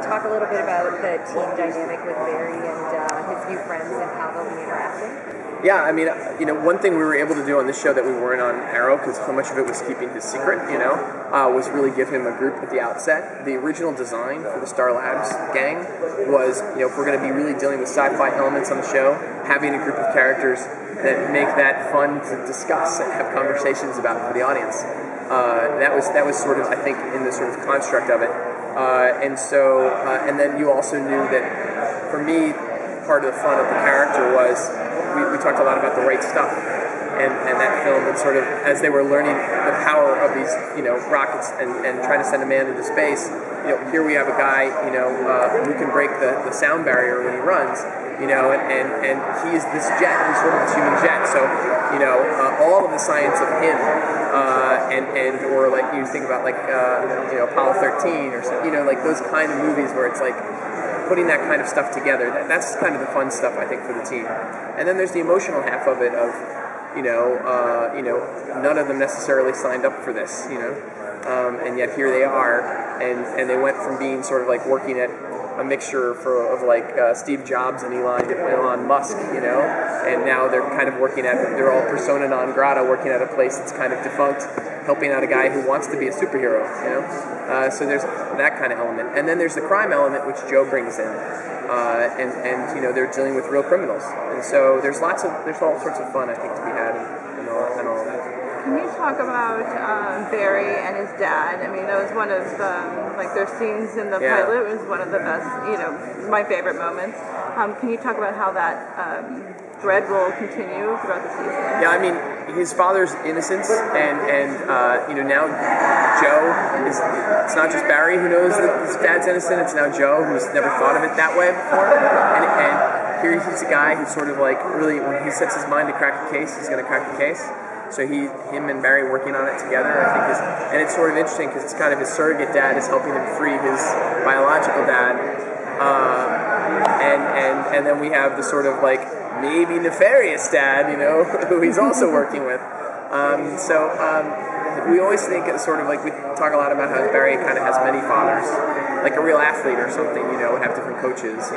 Talk a little bit about the team dynamic with Barry and his new friends and how they'll be interacting. Yeah, I mean, one thing we were able to do on this show that we weren't on Arrow, because so much of it was keeping his secret, was really give him a group at the outset. The original design for the Star Labs gang was, if we're going to be really dealing with sci-fi elements on the show, having a group of characters that make that fun to discuss and have conversations about for the audience. That was sort of, I think, in the sort of construct of it. And then you also knew that, for me, part of the fun of the character was we talked a lot about the right stuff, and that film, and sort of as they were learning the power of these rockets and trying to send a man into space. Here we have a guy who can break the sound barrier when he runs. And he's this jet, he's sort of this human jet. So all of the science of him, or like you think about Apollo 13 or something, like those kind of movies where it's like putting that kind of stuff together. That's kind of the fun stuff, I think, for the team. And then there's the emotional half of it of none of them necessarily signed up for this, and yet here they are, and they went from being sort of like working at a mixture of Steve Jobs and Elon Musk, and now they're kind of they're all persona non grata, working at a place that's kind of defunct, helping out a guy who wants to be a superhero, so there's that kind of element. And then there's the crime element, which Joe brings in, and they're dealing with real criminals, and so there's all sorts of fun, I think, to be had and all of that. Can you talk about Barry and his dad? I mean, that was one of their scenes in the pilot was one of the best, my favorite moments. Can you talk about how that thread will continue throughout the season? Yeah, I mean, his father's innocence, and now Joe it's not just Barry who knows that his dad's innocent, it's now Joe who's never thought of it that way before, and here he's a guy who's sort of like, really, when he sets his mind to crack a case, he's going to crack the case. So him and Barry working on it together, I think, and it's sort of interesting because it's kind of his surrogate dad is helping him free his biological dad, and then we have the sort of like maybe nefarious dad, who he's also working with. We always think it's sort of like, we talk a lot about how Barry kind of has many fathers, like a real athlete or something, would have different coaches,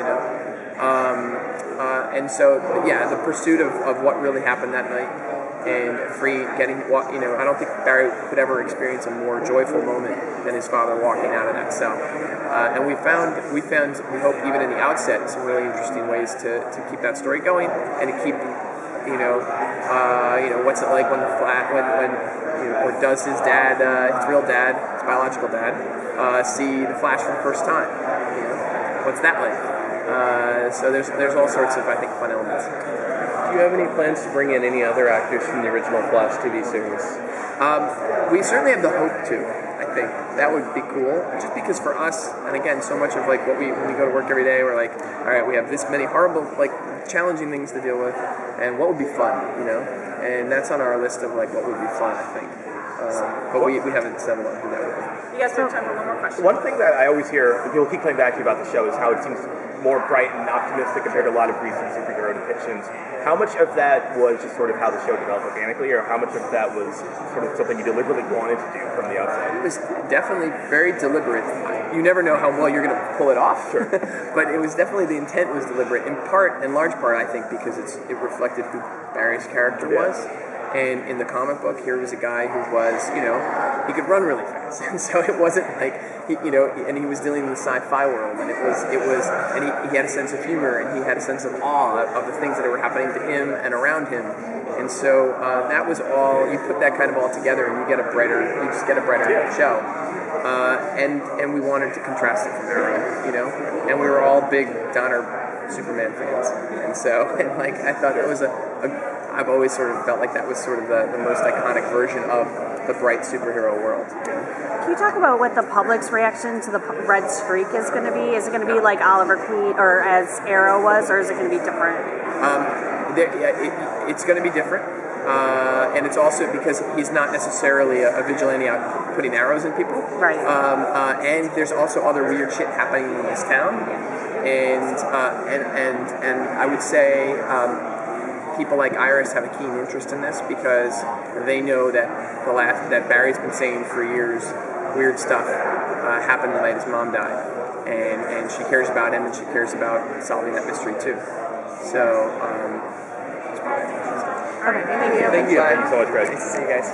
and so the pursuit of what really happened that night. And I don't think Barry could ever experience a more joyful moment than his father walking out of that cell. And we hope even in the outset, some really interesting ways to keep that story going and to keep, what's it like when or does his dad, his real dad, his biological dad, see the Flash for the first time? What's that like? So there's all sorts of, I think, fun elements. Do you have any plans to bring in any other actors from the original Flash TV series? We certainly have the hope to. I think that would be cool. Just because for us, and again, so much of like when we go to work every day, we're like, all right, we have this many horrible, challenging things to deal with, and what would be fun, And that's on our list of like what would be fun, I think. But we haven't settled on who that would be. You guys have time for one more question. One thing that I always hear people keep coming back to about the show is how it seems more bright and optimistic compared to a lot of recent superhero depictions. How much of that was just sort of how the show developed organically, or how much of that was sort of something you deliberately wanted to do from the outside? It was definitely very deliberate. You never know how well you're going to pull it off, sure. But it was definitely, the intent was deliberate, in large part, I think, because it reflected who Barry's character was. And in the comic book, here was a guy who was, he could run really fast, and so it wasn't like, and he was dealing in the sci-fi world, and and he had a sense of humor, and he had a sense of awe of the things that were happening to him and around him, and so that was all. You put that kind of all together, and you just get a brighter show. And we wanted to contrast it from Arrow, and we were all big Donner Superman fans, and so I thought it was I've always sort of felt like that was sort of the most iconic version of the bright superhero world. Can you talk about what the public's reaction to the Red Streak is going to be? Is it going to be like Oliver Queen or as Arrow was, or is it going to be different? It's going to be different. And it's also because he's not necessarily a vigilante out putting arrows in people. Right. And there's also other weird shit happening in this town. And I would say people like Iris have a keen interest in this because they know that that Barry's been saying for years, weird stuff happened the night his mom died, and she cares about him and she cares about solving that mystery too. So, Okay, thank you. Thank you. Thank you so much, Greg. Nice to see you guys.